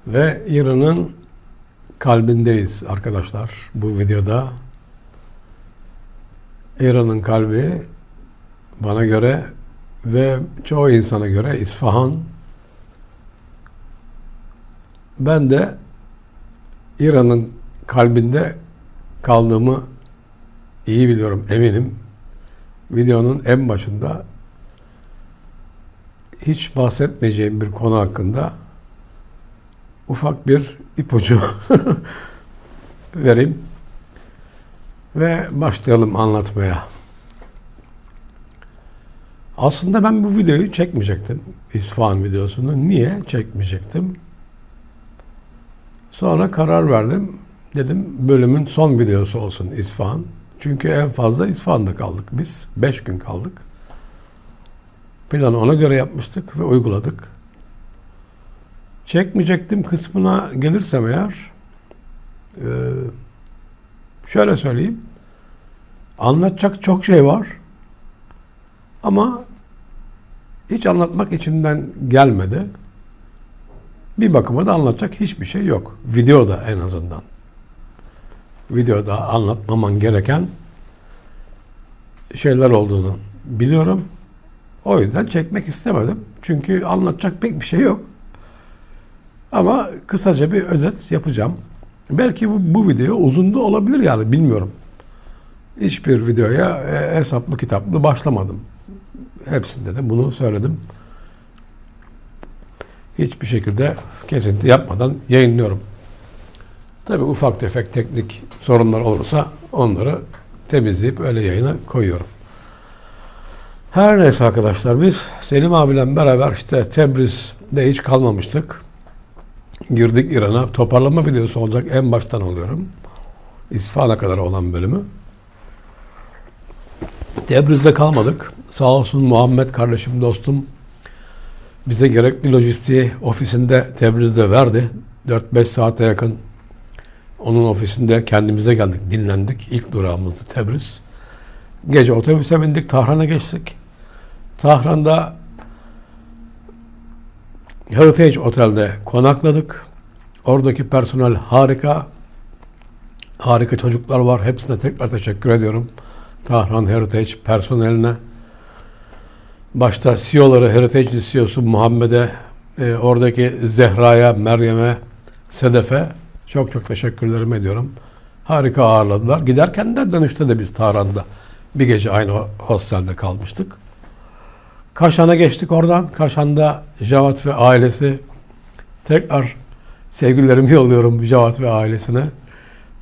Ve İran'ın kalbindeyiz arkadaşlar. Bu videoda İran'ın kalbi bana göre ve çoğu insana göre İsfahan. Ben de İran'ın kalbinde kaldığımı iyi biliyorum, eminim. Videonun en başında hiç bahsetmeyeceğim bir konu hakkında ufak bir ipucu vereyim ve başlayalım anlatmaya. Aslında ben bu videoyu çekmeyecektim. İsfahan videosunu. Niye çekmeyecektim? Sonra karar verdim. Dedim bölümün son videosu olsun İsfahan. Çünkü en fazla İsfahan'da kaldık biz. 5 gün kaldık. Planı ona göre yapmıştık ve uyguladık. Çekmeyecektim kısmına gelirsem eğer, şöyle söyleyeyim. Anlatacak çok şey var. Ama hiç anlatmak içimden gelmedi. Bir bakıma da anlatacak hiçbir şey yok. Videoda en azından. Videoda anlatmaman gereken şeyler olduğunu biliyorum. O yüzden çekmek istemedim. Çünkü anlatacak pek bir şey yok. Ama kısaca bir özet yapacağım. Belki bu video uzun da olabilir yani bilmiyorum. Hiçbir videoya hesaplı kitaplı başlamadım. Hepsinde de bunu söyledim. Hiçbir şekilde kesinti yapmadan yayınlıyorum. Tabii ufak tefek teknik sorunlar olursa onları temizleyip öyle yayına koyuyorum. Her neyse arkadaşlar, biz Selim abiyle beraber işte Tebriz'de hiç kalmamıştık. Girdik İran'a. Toparlama videosu olacak. En baştan alıyorum. İsfahan'a kadar olan bölümü. Tebriz'de kalmadık. Sağ olsun Muhammed kardeşim, dostum bize gerekli lojistiği ofisinde Tebriz'de verdi. 4-5 saate yakın onun ofisinde kendimize geldik, dinlendik. İlk durağımızdı Tebriz. Gece otobüse bindik, Tahran'a geçtik. Tahran'da Heritage Otel'de konakladık. Oradaki personel harika. Harika çocuklar var. Hepsine tekrar teşekkür ediyorum. Tahran Heritage personeline. Başta CEO'ları, Heritage CEO'su Muhammed'e, oradaki Zehra'ya, Meryem'e, Sedef'e çok teşekkürlerimi ediyorum. Harika ağırladılar. Giderken de dönüşte de biz Tahran'da bir gece aynı hostelde kalmıştık. Kaşan'a geçtik oradan. Kaşan'da Javad ve ailesi, tekrar sevgilerimi yolluyorum Javad ve ailesine.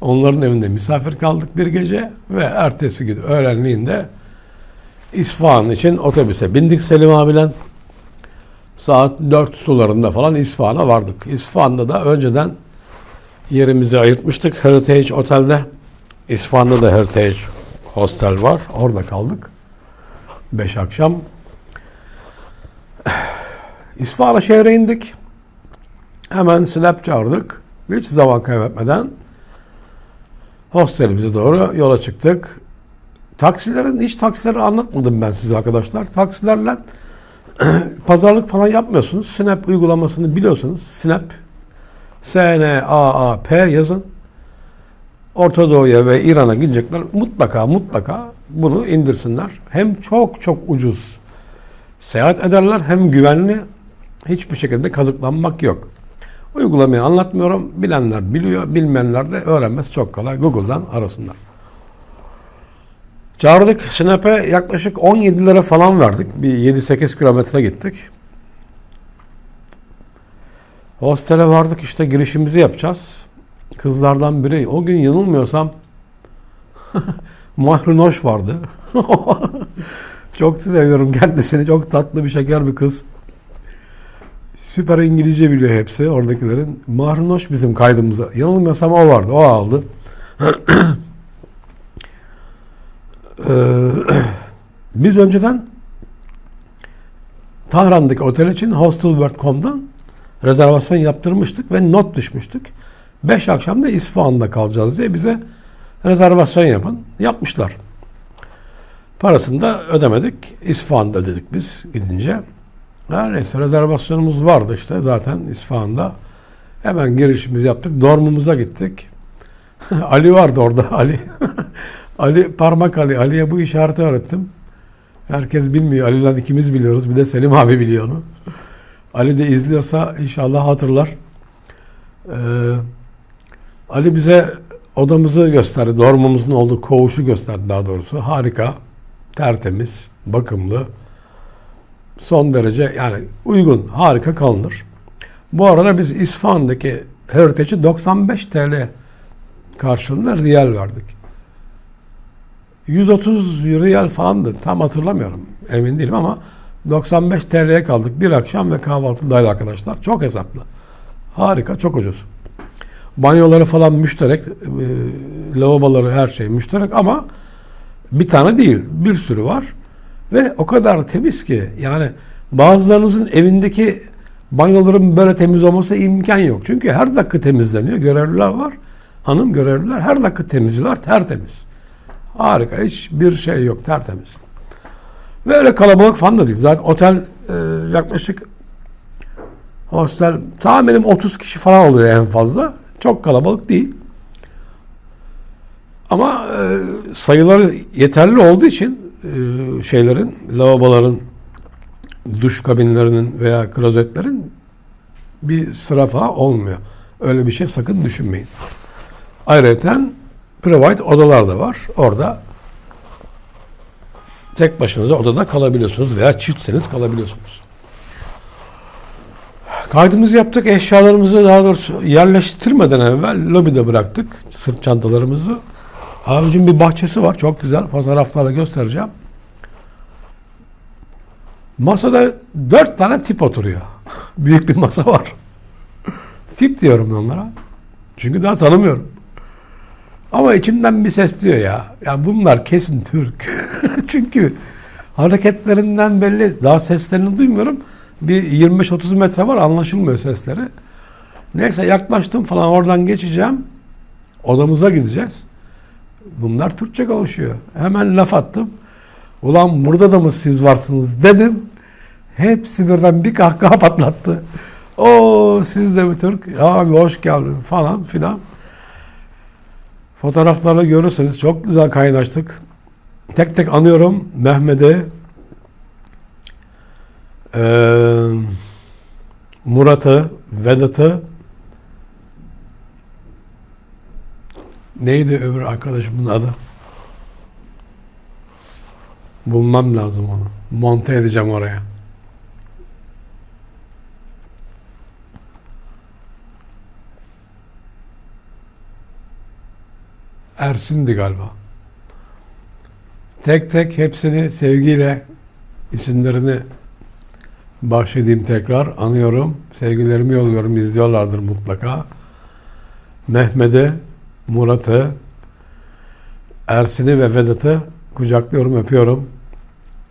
Onların evinde misafir kaldık bir gece ve ertesi gün öğlenliğinde İsfahan için otobüse bindik Selim abiyle. Saat 4 sularında falan İsfahan'a vardık. İsfahan'da da önceden yerimizi ayırtmıştık Heritage Otel'de. İsfahan'da da Heritage Hostel var. Orada kaldık. 5 akşam. İsfahan'a şehre indik. Hemen Snap çağırdık. Hiç zaman kaybetmeden hostelimize doğru yola çıktık. Taksileri anlatmadım ben size arkadaşlar. Taksilerle pazarlık falan yapmıyorsunuz. Snap uygulamasını biliyorsunuz. Snap S-N-A-A-P yazın. Orta Doğu'ya ve İran'a gidecekler. Mutlaka bunu indirsinler. Hem çok ucuz seyahat ederler, hem güvenli. Hiçbir şekilde kazıklanmak yok. Uygulamayı anlatmıyorum. Bilenler biliyor, bilmeyenler de öğrenmesi çok kolay. Google'dan arasınlar. Çağırdık. Snap'e yaklaşık 17 lira falan verdik. Bir 7-8 kilometre gittik. Hostele vardık, işte girişimizi yapacağız. Kızlardan biri, o gün yanılmıyorsam Mahrinoş vardı. Çok seviyorum kendisini. Çok tatlı bir şeker bir kız. Süper İngilizce biliyor hepsi oradakilerin. Mahrinoş bizim kaydımıza. Yanılmıyorsam o vardı. O aldı. Biz önceden Tahran'daki otel için Hostelworld.com'dan rezervasyon yaptırmıştık ve not düşmüştük. 5 akşam da İsfahan'da kalacağız diye bize rezervasyon yapın. Yapmışlar. Parasını da ödemedik. İsfahan'da ödedik biz gidince. Her neyse rezervasyonumuz vardı işte zaten İsfahan'da. Hemen girişimizi yaptık. Dormumuza gittik. Ali vardı orada. Ali. Ali parmak Ali. Ali'ye bu işareti öğrettim. Herkes bilmiyor. Ali'den ikimiz biliyoruz. Bir de Selim abi biliyor onu. Ali de izliyorsa inşallah hatırlar. Ali bize odamızı gösterdi. Dormumuzun olduğu koğuşu gösterdi daha doğrusu. Harika. Tertemiz. Bakımlı. Son derece yani uygun. Harika kalınır. Bu arada biz İsfahan'daki Heritage'i 95 TL karşılığında riyal verdik. 130 riyal falandı. Tam hatırlamıyorum. Emin değilim ama 95 TL'ye kaldık. Bir akşam ve kahvaltı dahil arkadaşlar. Çok hesaplı. Harika, çok ucuz. Banyoları falan müşterek, lavaboları her şey müşterek ama bir tane değil, bir sürü var. Ve o kadar temiz ki yani bazılarınızın evindeki banyoların böyle temiz olması imkan yok. Çünkü her dakika temizleniyor. Görevliler var. Hanım görevliler her dakika temizliyorlar. Tertemiz. Harika. Hiçbir şey yok. Tertemiz. Ve öyle kalabalık falan da değil. Zaten otel yaklaşık hostel tahminim 30 kişi falan oluyor en fazla. Çok kalabalık değil. Ama sayıları yeterli olduğu için şeylerin, lavaboların, duş kabinlerinin veya klozetlerin bir sıra falan olmuyor. Öyle bir şey sakın düşünmeyin. Ayrıca private odalar da var. Orada tek başınıza odada kalabiliyorsunuz veya çiftseniz kalabiliyorsunuz. Kaydımızı yaptık. Eşyalarımızı daha doğrusu yerleştirmeden evvel lobide bıraktık. Sırt çantalarımızı. Abicim bir bahçesi var. Çok güzel. Fotoğraflarla göstereceğim. Masada 4 tane tip oturuyor. Büyük bir masa var. Tip diyorum onlara. Çünkü daha tanımıyorum. Ama içimden bir ses diyor ya. Ya bunlar kesin Türk. Çünkü hareketlerinden belli. Daha seslerini duymuyorum. Bir 25-30 metre var. Anlaşılmıyor sesleri. Neyse yaklaştım falan. Oradan geçeceğim. Odamıza gideceğiz. Bunlar Türkçe konuşuyor. Hemen laf attım. Ulan burada da mı siz varsınız dedim. Hepsi birden bir kahkaha patlattı. O siz de mi Türk? Abi hoş geldin falan filan. Fotoğraflarla görürsünüz. Çok güzel kaynaştık. Tek tek anıyorum Mehmet'i, Murat'ı, Vedat'ı, neydi öbür arkadaşımın adı? Bulmam lazım onu. Monte edeceğim oraya. Ersin'di galiba. Tek tek hepsini sevgiyle isimlerini bahşedeyim tekrar. Anıyorum. Sevgilerimi yolluyorum. İzliyorlardır mutlaka. Mehmet'i, Murat'ı, Ersin'i ve Vedat'ı kucaklıyorum, öpüyorum.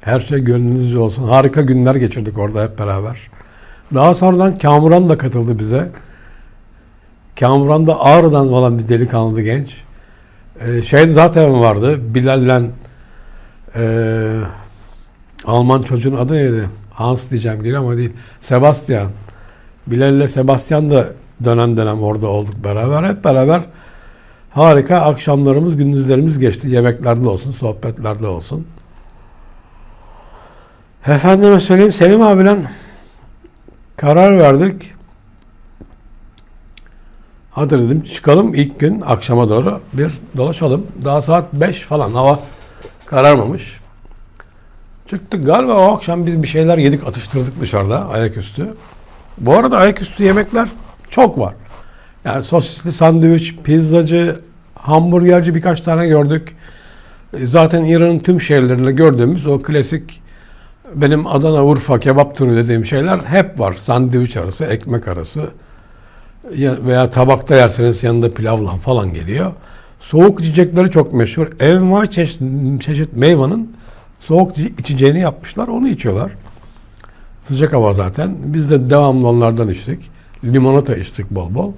Her şey gönlünüzce olsun. Harika günler geçirdik orada hep beraber. Daha sonradan Kamuran da katıldı bize. Kamuran da Ağrı'dan olan bir delikanlı genç. Şey zaten vardı. Bilal'le Alman çocuğun adı neydi? Hans diyeceğim geliyor ama değil. Sebastian. Bilal'le Sebastian da dönem dönem orada olduk beraber. Hep beraber harika akşamlarımız, gündüzlerimiz geçti. Yemeklerde olsun, sohbetlerde olsun. Efendime söyleyeyim, Selim abiyle karar verdik. Hadi dedim çıkalım ilk gün akşama doğru bir dolaşalım. Daha saat 5 falan, hava kararmamış. Çıktık galiba o akşam biz bir şeyler yedik, atıştırdık dışarıda ayaküstü. Bu arada ayaküstü yemekler çok var. Yani sosisli sandviç, pizzacı, hamburgerci birkaç tane gördük. Zaten İran'ın tüm şehirlerinde gördüğümüz o klasik benim Adana, Urfa, kebap türü dediğim şeyler hep var. Sandviç arası, ekmek arası veya tabakta yerseniz yanında pilavla falan geliyor. Soğuk içecekleri çok meşhur. Envai çeşit meyvanın soğuk içeceğini yapmışlar. Onu içiyorlar. Sıcak hava zaten. Biz de devamlı onlardan içtik. Limonata içtik bol bol.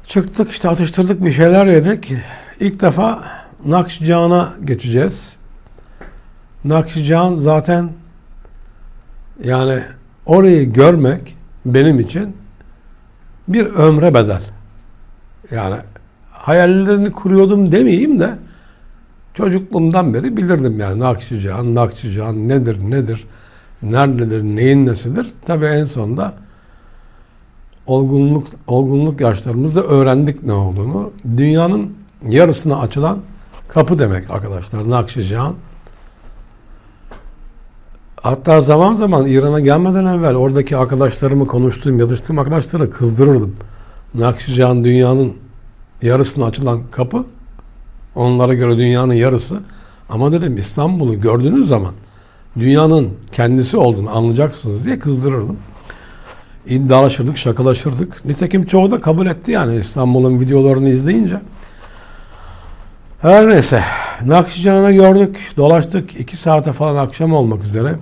Çıktık işte atıştırdık bir şeyler yedik. İlk defa Nakşican'a geçeceğiz. Nakşican zaten yani orayı görmek benim için bir ömre bedel. Yani hayallerini kuruyordum demeyeyim de çocukluğumdan beri bilirdim yani Nakşicihan nedir, nerededir, neyin nesidir. Tabii en sonunda olgunluk yaşlarımızda öğrendik ne olduğunu. Dünyanın yarısına açılan kapı demek arkadaşlar Nakşicihan. Hatta zaman zaman İran'a gelmeden evvel oradaki arkadaşlarımı yazıştığım arkadaşlara kızdırırdım. Nakşicihan dünyanın yarısına açılan kapı. Onlara göre dünyanın yarısı. Ama dedim İstanbul'u gördüğünüz zaman dünyanın kendisi olduğunu anlayacaksınız diye kızdırırdım. İddialaşırdık, şakalaşırdık. Nitekim çoğu da kabul etti yani İstanbul'un videolarını izleyince. Her neyse. Nakşicihan'ı gördük, dolaştık. 2 saate falan akşam olmak üzere.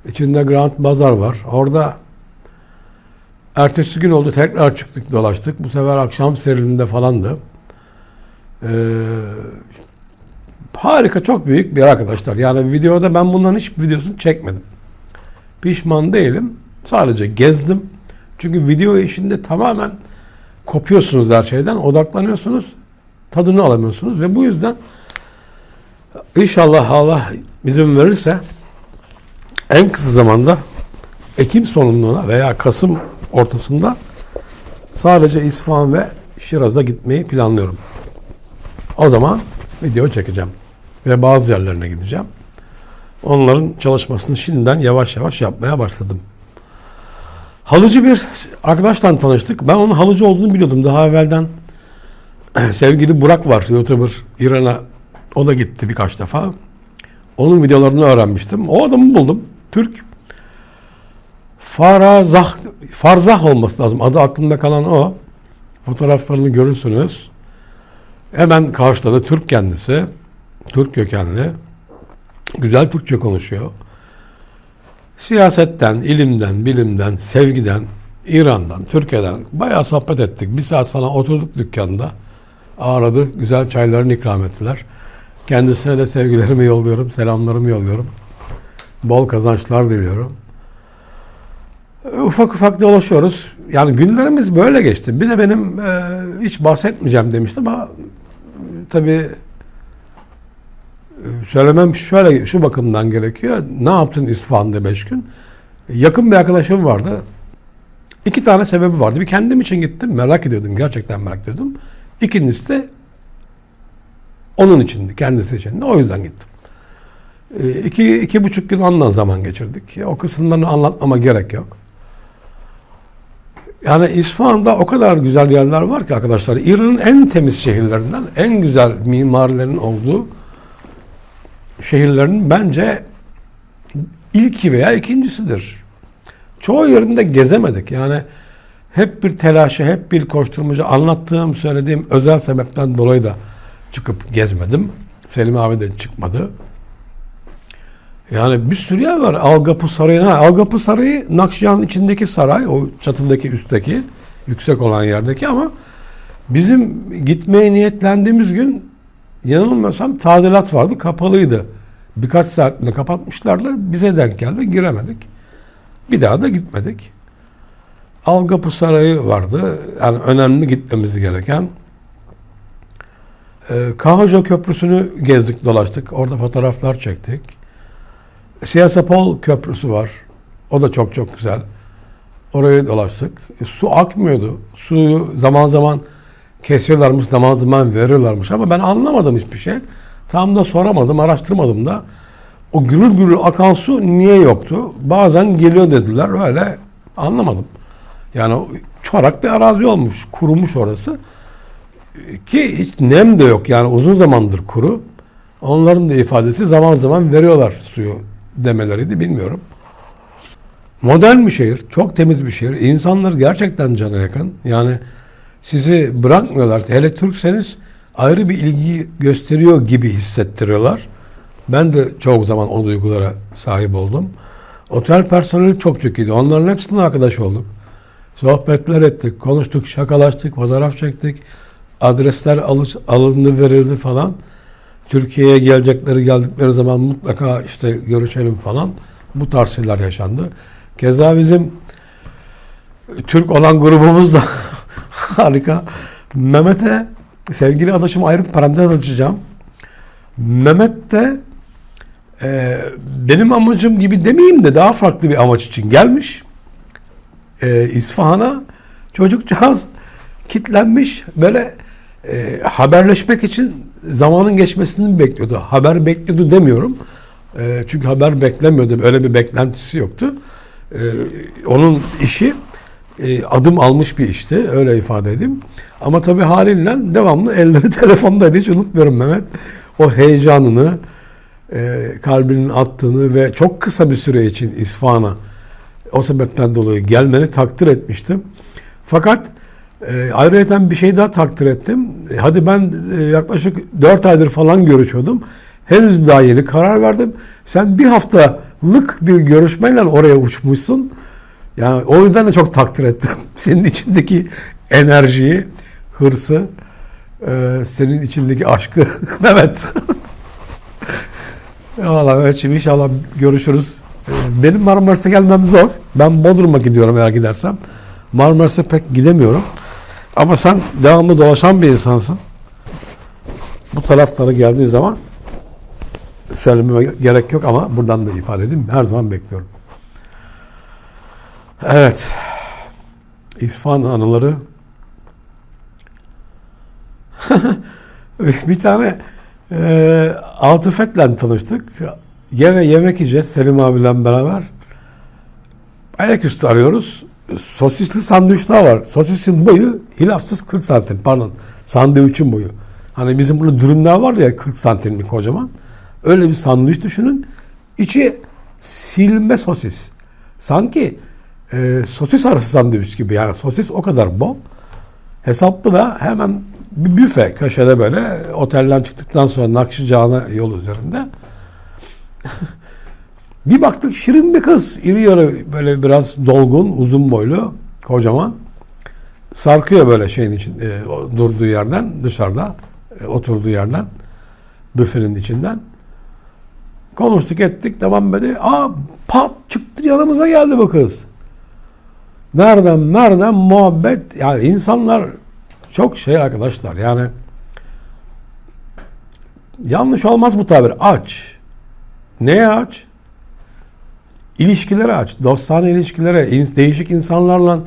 İçinde Grand Bazar var. Orada ertesi gün oldu. Tekrar çıktık, dolaştık. Bu sefer akşam serinliğinde falandı. Harika, çok büyük bir yer arkadaşlar. Yani videoda ben bunların hiçbir videosunu çekmedim. Pişman değilim. Sadece gezdim. Çünkü video işinde tamamen kopuyorsunuz her şeyden. Odaklanıyorsunuz. Tadını alamıyorsunuz. Ve bu yüzden inşallah Allah izin verirse en kısa zamanda Ekim sonunda veya Kasım ortasında sadece İsfahan ve Şiraz'a gitmeyi planlıyorum. O zaman video çekeceğim. Ve bazı yerlerine gideceğim. Onların çalışmasını şimdiden yavaş yavaş yapmaya başladım. Halıcı bir arkadaşla tanıştık. Ben onun halıcı olduğunu biliyordum. Daha evvelden sevgili Burak var, YouTuber, İran'a. O da gitti birkaç defa. Onun videolarını öğrenmiştim. O adamı buldum. Türk. Farzah olması lazım. Adı aklımda kalan o. Fotoğraflarını görürsünüz. Hemen karşıda da Türk kendisi. Türk kökenli. Güzel Türkçe konuşuyor. Siyasetten, ilimden, bilimden, sevgiden, İran'dan, Türkiye'den bayağı sohbet ettik. 1 saat falan oturduk dükkanda. Ağırladı. Güzel çaylarını ikram ettiler. Kendisine de sevgilerimi yolluyorum, selamlarımı yolluyorum. Bol kazançlar diliyorum. Ufak ufak dolaşıyoruz. Yani günlerimiz böyle geçti. Bir de benim hiç bahsetmeyeceğim demiştim ama tabii söylemem şöyle, şu bakımdan gerekiyor. Ne yaptın İsfahan'da 5 gün? Yakın bir arkadaşım vardı. 2 tane sebebi vardı. Bir kendim için gittim. Merak ediyordum. Gerçekten merak ediyordum. İkincisi de onun içindi. Kendisi içindi. O yüzden gittim. 2,5 gün ondan zaman geçirdik. O kısımlarını anlatmama gerek yok. Yani İsfahan'da o kadar güzel yerler var ki arkadaşlar. İran'ın en temiz şehirlerinden, en güzel mimarilerin olduğu şehirlerin bence ilki veya ikincisidir. Çoğu yerinde gezemedik. Yani hep bir telaşı, hep bir koşturmaca, anlattığım, söylediğim özel sebepten dolayı da çıkıp gezmedim. Selim abi de çıkmadı. Yani bir sürü yer var. Algapı Sarayı. Algapı Sarayı Nakşihan'ın içindeki saray. O çatıdaki, üstteki, yüksek olan yerdeki, ama bizim gitmeye niyetlendiğimiz gün yanılmıyorsam tadilat vardı. Kapalıydı. Birkaç saatinde kapatmışlardı. Bize denk geldi. Giremedik. Bir daha da gitmedik. Algapı Sarayı vardı. Yani önemli, gitmemiz gereken. Kahajo Köprüsü'nü gezdik, dolaştık. Orada fotoğraflar çektik. Siyasapol Köprüsü var. O da çok çok güzel. Oraya dolaştık. Su akmıyordu. Suyu zaman zaman kesiyorlarmış, zaman zaman veriyorlarmış, ama ben anlamadım hiçbir şey. Tam da soramadım, araştırmadım da. O gürül gürül akan su niye yoktu? Bazen geliyor dediler. Öyle anlamadım. Yani çorak bir arazi olmuş. Kurumuş orası. Ki hiç nem de yok. Yani uzun zamandır kuru. Onların da ifadesi zaman zaman veriyorlar suyu demeleriydi. Bilmiyorum. Modern bir şehir. Çok temiz bir şehir. İnsanlar gerçekten cana yakın. Yani sizi bırakmıyorlar. Hele Türkseniz ayrı bir ilgi gösteriyor gibi hissettiriyorlar. Ben de çoğu zaman o duygulara sahip oldum. Otel personeli çok çok iyiydi. Onların hepsinin arkadaş olduk. Sohbetler ettik, konuştuk, şakalaştık, fotoğraf çektik. Adresler alındı, verildi falan. Türkiye'ye geldikleri zaman mutlaka işte görüşelim falan. Bu tarz şeyler yaşandı. Keza bizim Türk olan grubumuz da harika. Mehmet'e, sevgili adaşıma ayrı bir parantez açacağım. Mehmet de benim amacım gibi demeyeyim de daha farklı bir amaç için gelmiş. İsfahan'a çocukcağız kitlenmiş, böyle haberleşmek için zamanın geçmesini bekliyordu. Haber bekliyordu demiyorum. Çünkü haber beklemiyordu. Öyle bir beklentisi yoktu. Onun işi adım almış bir işti. Öyle ifade edeyim. Ama tabii haliyle devamlı elleri telefondaydı. Hiç unutmuyorum Mehmet. O heyecanını, kalbinin attığını ve çok kısa bir süre için İsfahan'a o sebepten dolayı gelmeni takdir etmiştim. Fakat ayrıca bir şey daha takdir ettim. Hadi ben yaklaşık 4 aydır falan görüşüyordum. Henüz daha yeni karar verdim. Sen bir haftalık bir görüşmeyle oraya uçmuşsun. Yani o yüzden de çok takdir ettim. Senin içindeki enerjiyi, hırsı, senin içindeki aşkı. Evet. Vallahi Mehmetciğim, inşallah görüşürüz. Benim Marmaris'e gelmem zor. Ben Bodrum'a gidiyorum eğer gidersem. Marmaris'e pek gidemiyorum. Ama sen devamlı dolaşan bir insansın. Bu taraflara geldiği zaman söylememe gerek yok ama buradan da ifade edeyim. Her zaman bekliyorum. Evet. İsfahan anıları. Bir tane Atıfet'le tanıştık. Yine yemek yiyeceğiz Selim abiyle beraber. Ayaküstü arıyoruz. Sosisli sandviçler var. Sosisin boyu hilafsız 40 santim. Pardon. Sandviçin boyu. Hani bizim burada dürümler var ya 40 santimlik kocaman. Öyle bir sandviç düşünün. İçi silme sosis. Sanki sosis arası sandviç gibi. Yani sosis o kadar bol. Hesaplı da hemen bir büfe köşede böyle otelden çıktıktan sonra Nakşican'a yol üzerinde. Bir baktık şirin bir kız. İri yarı böyle biraz dolgun, uzun boylu, kocaman. Sarkıyor böyle şeyin için durduğu yerden dışarıda oturduğu yerden büfenin içinden. Konuştuk ettik tamam dedi. Pat çıktı yanımıza geldi bu kız. Nereden muhabbet. Yani insanlar çok şey arkadaşlar yani yanlış olmaz bu tabir. Aç. Neye aç? İlişkilere aç. Dostane ilişkilere, değişik insanlarla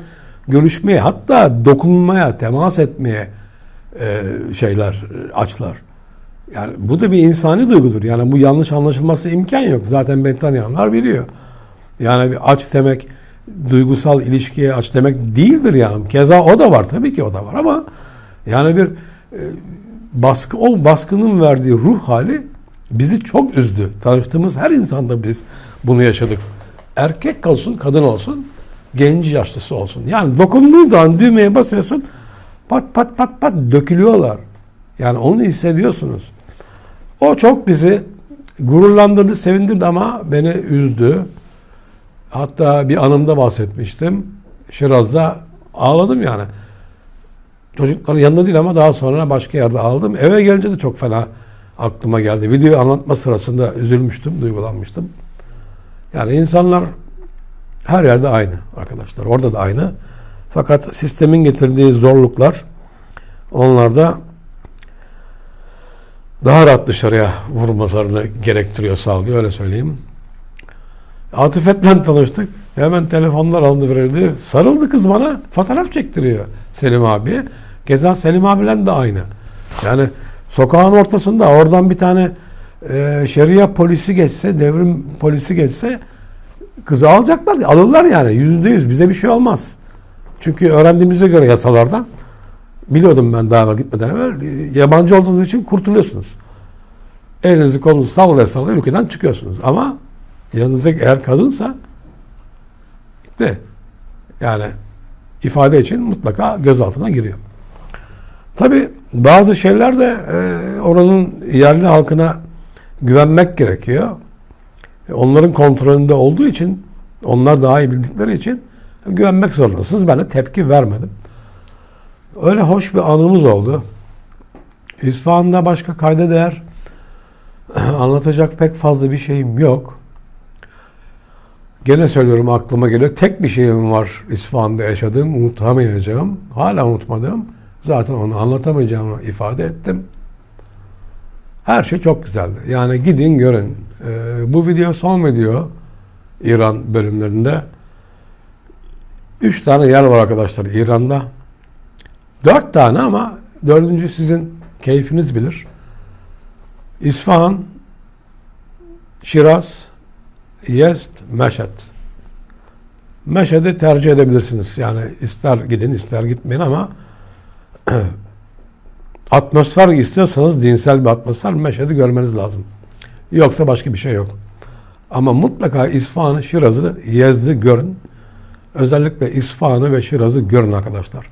görüşmeye, hatta dokunmaya, temas etmeye açlar. Yani bu da bir insani duygudur. Yani bu yanlış anlaşılması imkan yok. Zaten beni tanıyanlar biliyor. Yani bir aç demek duygusal ilişkiye aç demek değildir yani. Keza o da var. Tabii ki o da var ama yani bir o baskının verdiği ruh hali bizi çok üzdü. Tanıştığımız her insanda biz bunu yaşadık. Erkek olsun, kadın olsun, genci yaşlısı olsun. Yani dokunduğun zaman düğmeye basıyorsun, pat pat pat pat dökülüyorlar. Yani onu hissediyorsunuz. O çok bizi gururlandırdı, sevindirdi ama beni üzdü. Hatta bir anımda bahsetmiştim. Şiraz'da ağladım yani. Çocukların yanında değil ama daha sonra başka yerde ağladım. Eve gelince de çok fena aklıma geldi. Videoyu anlatma sırasında üzülmüştüm, duygulanmıştım. Yani insanlar her yerde aynı arkadaşlar. Orada da aynı. Fakat sistemin getirdiği zorluklar onlarda daha rahat dışarıya vurmalarını gerektiriyor, sağlıyor. Öyle söyleyeyim. Atıfet'le tanıştık. Hemen telefonlar alındı verildi. Sarıldı kız bana. Fotoğraf çektiriyor Selim abiye. Keza Selim abiyle de aynı. Yani sokağın ortasında oradan bir tane şeria polisi geçse, devrim polisi geçse kızı alacaklar. Alırlar yani. %100. Bize bir şey olmaz. Çünkü öğrendiğimize göre yasalardan biliyordum ben daha evvel gitmeden evvel. Yabancı olduğunuz için kurtuluyorsunuz. Elinizi kolunuzu sallaya ülkeden çıkıyorsunuz. Ama yanınızda eğer kadınsa gitti. Yani ifade için mutlaka gözaltına giriyor. Tabii bazı şeyler de oranın yerli halkına güvenmek gerekiyor. Onların kontrolünde olduğu için, onlar daha iyi bildikleri için güvenmek zorundasınız. Ben de tepki vermedim. Öyle hoş bir anımız oldu. İsfahan'da başka kayda değer anlatacak pek fazla bir şeyim yok. Gene söylüyorum, aklıma geliyor. Tek bir şeyim var İsfahan'da yaşadığım, unutamayacağım. Hala unutmadığım. Zaten onu anlatamayacağımı ifade ettim. Her şey çok güzeldi. Yani gidin görün. Bu video son video İran bölümlerinde. 3 tane yer var arkadaşlar İran'da. 4 tane ama dördüncü sizin keyfiniz bilir. İsfahan, Şiraz, Yezd, Meşhed. Meşhed'i tercih edebilirsiniz. Yani ister gidin ister gitmeyin ama atmosfer istiyorsanız, dinsel bir atmosfer, Meşhed'i görmeniz lazım. Yoksa başka bir şey yok. Ama mutlaka İsfahan'ı, Şiraz'ı, Yezd'i görün. Özellikle İsfahan'ı ve Şiraz'ı görün arkadaşlar.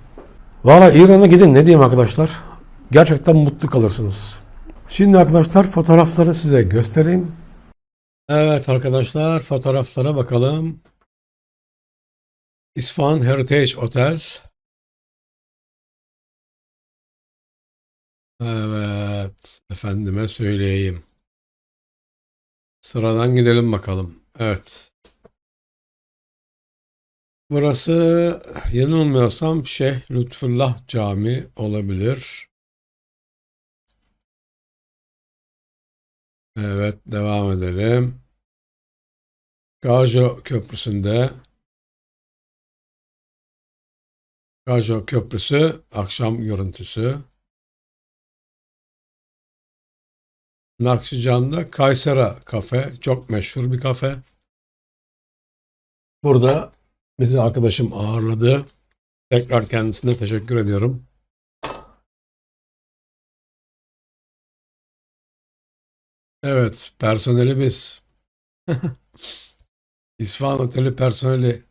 Valla İran'a gidin, ne diyeyim arkadaşlar. Gerçekten mutlu kalırsınız. Şimdi arkadaşlar fotoğrafları size göstereyim. Evet arkadaşlar, fotoğraflara bakalım. İsfahan Heritage Otel. Evet, efendime söyleyeyim. Sıradan gidelim bakalım. Evet. Burası yanılmıyorsam Şeyh Lütfullah Camii olabilir. Evet, devam edelim. Gajo Köprüsü'nde. Gajo Köprüsü akşam görüntüsü. Nakşican'da Kaysera Kafe. Çok meşhur bir kafe. Burada bizi arkadaşım ağırladı. Tekrar kendisine teşekkür ediyorum. Evet, personelimiz. İsfahan Oteli personeli.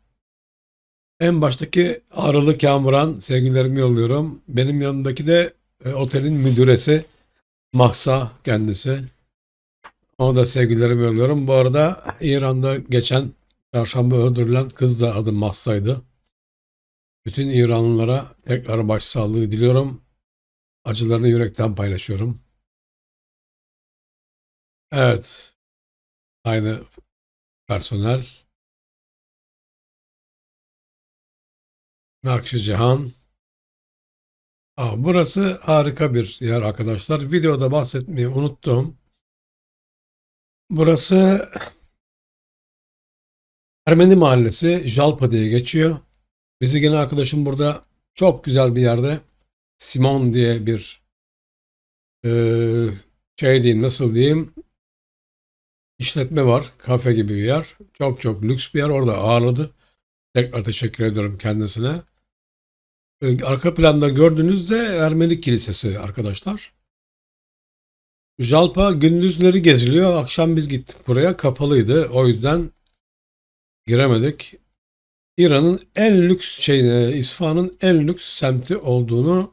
En baştaki Ağrılı Kamuran, sevgilerimi yolluyorum. Benim yanımdaki de otelin müdüresi Mahsa kendisi. Ona da sevgilerimi yolluyorum. Bu arada İran'da geçen çarşamba öldürülen kız da adı Mahsa'ydı. Bütün İranlılara tekrar başsağlığı diliyorum. Acılarını yürekten paylaşıyorum. Evet, aynı personel. Nakşicihan. Burası harika bir yer arkadaşlar. Videoda bahsetmeyi unuttum. Burası Ermeni Mahallesi, Jalpa diye geçiyor. Bizi gene arkadaşım burada çok güzel bir yerde Simon diye bir şey diyeyim, nasıl diyeyim, işletme var. Kafe gibi bir yer. Çok çok lüks bir yer. Orada ağırladı. Tekrar teşekkür ederim kendisine. Arka planda gördüğünüz de Ermeni Kilisesi arkadaşlar. Jalpa gündüzleri geziliyor. Akşam biz gittik buraya. Kapalıydı. O yüzden giremedik. İran'ın en lüks İsfahan'ın en lüks semti olduğunu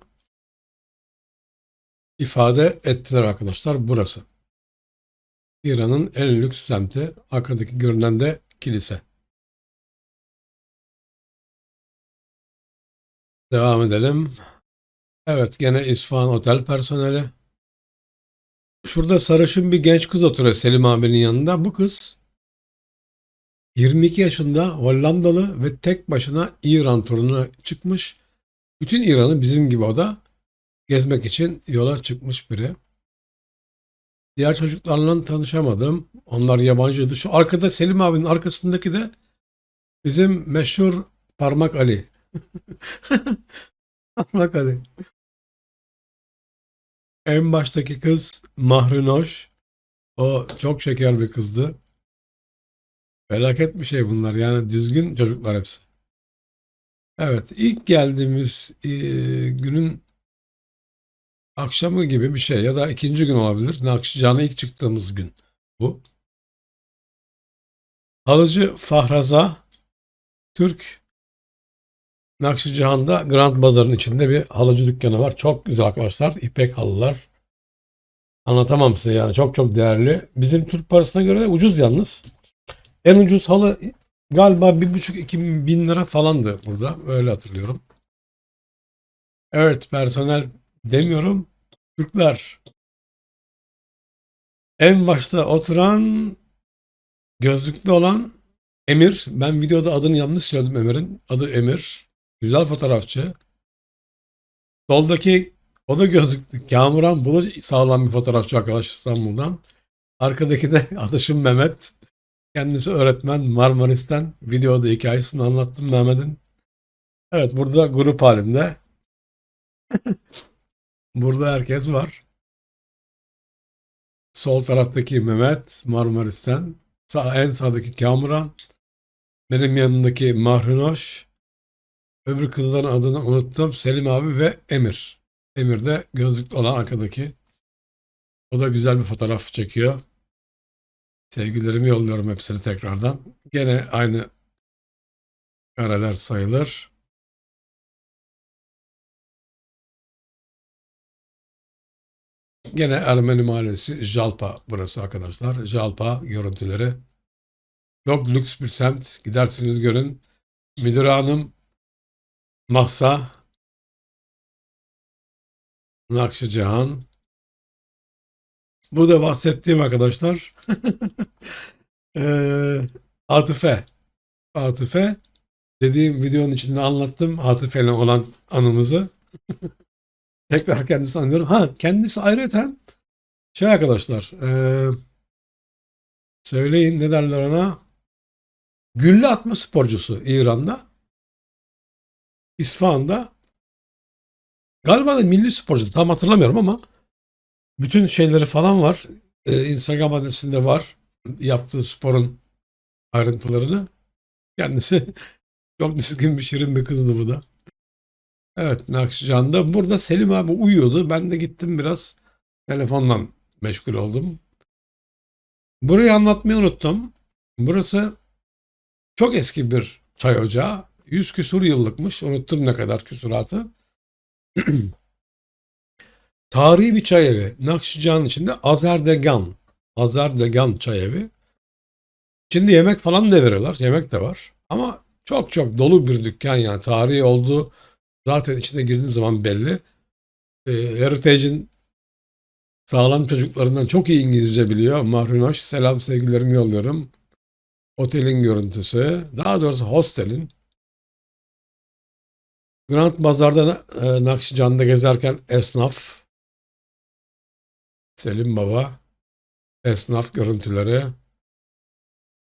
ifade ettiler arkadaşlar. Burası. İran'ın en lüks semti. Arkadaki görünen de kilise. Devam edelim. Evet, gene İsfahan Otel personeli. Şurada sarışın bir genç kız oturuyor Selim abinin yanında. Bu kız 22 yaşında, Hollandalı ve tek başına İran turuna çıkmış. Bütün İran'ı bizim gibi o da gezmek için yola çıkmış biri. Diğer çocuklarla tanışamadım. Onlar yabancıydı. Şu arkada Selim abinin arkasındaki de bizim meşhur Parmak Ali. Parmak Ali. En baştaki kız Mahrinoş. O çok şeker bir kızdı. Felaket bir şey bunlar. Yani düzgün çocuklar hepsi. Evet, ilk geldiğimiz günün akşamı gibi bir şey ya da ikinci gün olabilir. Nakşican'a ilk çıktığımız gün bu. Halıcı Fahraza Türk, Nakşicihan'da Grand Bazar'ın içinde bir halıcı dükkanı var. Çok güzel arkadaşlar. İpek halılar. Anlatamam size yani. Çok çok değerli. Bizim Türk parasına göre de ucuz yalnız. En ucuz halı galiba 1,5-2 bin lira falandı burada. Öyle hatırlıyorum. Evet, personel demiyorum. Türkler. En başta oturan, gözlüklü olan Emir. Ben videoda adını yanlış söyledim Emir'in. Adı Emir. Güzel fotoğrafçı. Soldaki o da gözüktü. Kamuran, bu da sağlam bir fotoğrafçı arkadaş İstanbul'dan. Arkadaki de adaşım Mehmet. Kendisi öğretmen Marmaris'ten. Videoda hikayesini anlattım Mehmet'in. Evet, burada grup halinde. Burada herkes var. Sol taraftaki Mehmet Marmaris'ten. En sağdaki Kamuran. Benim yanımdaki Mahrinoş. Öbür kızların adını unuttum. Selim abi ve Emir. Emir de gözlüklü olan arkadaki. O da güzel bir fotoğraf çekiyor. Sevgilerimi yolluyorum hepsini tekrardan. Gene aynı kareler sayılır. Gene Ermeni Mahallesi Jalpa burası arkadaşlar. Jalpa görüntüleri. Çok lüks bir semt. Gidersiniz görün. Müdür hanım Mahsa Nakşicihan. Bu da bahsettiğim arkadaşlar. Atıfe. Atıfe. Dediğim videonun içinde anlattım. Atıfe ile olan anımızı. Tekrar kendisini anlıyorum. Kendisi ayrıca arkadaşlar. Söyleyin ne derler ona? Gülle atma sporcusu İran'da. İsfahan'da. Galiba da milli sporcu. Tam hatırlamıyorum ama bütün şeyleri falan var. Instagram adresinde var. Yaptığı sporun ayrıntılarını. Kendisi çok düzgün bir şirin bir kızdı bu da. Evet, Nakşican'da. Burada Selim abi uyuyordu. Ben de gittim biraz telefonla meşgul oldum. Burayı anlatmayı unuttum. Burası çok eski bir çay ocağı. 100 küsur yıllıkmış. Unuttum ne kadar küsuratı. Tarihi bir çay evi. Nakşican'ın içinde Azerdegan. Azerdegan çay evi. Şimdi yemek falan da veriyorlar. Yemek de var. Ama çok çok dolu bir dükkan yani. Tarihi olduğu zaten içine girdiğiniz zaman belli. Heritage'in sağlam çocuklarından çok iyi İngilizce biliyor. Mahrinoş, selam sevgilerimi yolluyorum. Otelin görüntüsü. Daha doğrusu hostelin. Grand Bazar'da Nakşican'da gezerken esnaf. Selim Baba. Esnaf görüntüleri.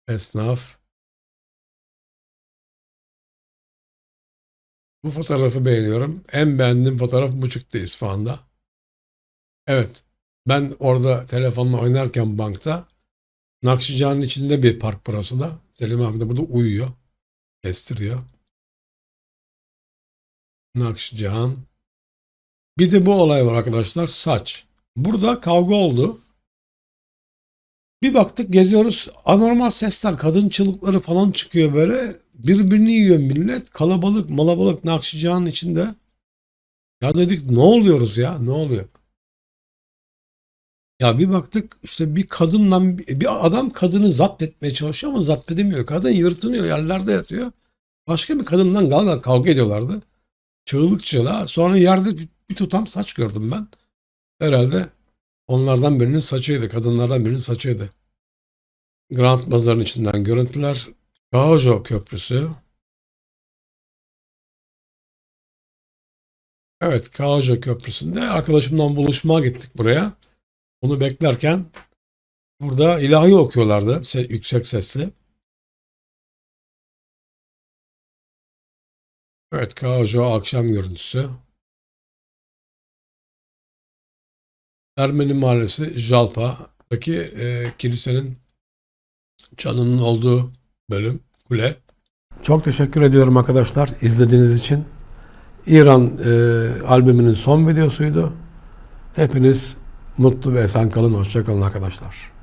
Esnaf. Bu fotoğrafı beğeniyorum. En beğendiğim fotoğraf bu çıktı İsfahan'da. Evet. Ben orada telefonla oynarken bankta Nakşican'ın içinde bir park burası da. Selim abi de burada uyuyor. Kestiriyor. Nakşican. Bir de bu olay var arkadaşlar. Saç. Burada kavga oldu. Bir baktık geziyoruz. Anormal sesler, kadın çığlıkları falan çıkıyor böyle. Birbirini yiyor millet. Kalabalık, malabalık Nakşican'ın içinde. Ya dedik ne oluyoruz ya? Ne oluyor? Ya bir baktık işte bir kadınla bir adam kadını zapt etmeye çalışıyor ama zapt edemiyor. Kadın yırtınıyor, yerlerde yatıyor. Başka bir kadından galiba kavga ediyorlardı. Çığlık çığlığa. Sonra yerde bir tutam saç gördüm ben. Herhalde onlardan birinin saçıydı. Kadınlardan birinin saçıydı. Grand Bazar'ın içinden görüntüler. Kaojo Köprüsü. Evet, Kaojo Köprüsü'nde arkadaşımla buluşmaya gittik buraya. Onu beklerken burada ilahi okuyorlardı yüksek sesli. Evet, Kaojo akşam görüntüsü. Ermeni Mahallesi Jalpa'daki kilisenin çanının olduğu bölüm, kule. Çok teşekkür ediyorum arkadaşlar izlediğiniz için. İran albümünün son videosuydu. Hepiniz mutlu ve esen kalın, hoşça kalın arkadaşlar.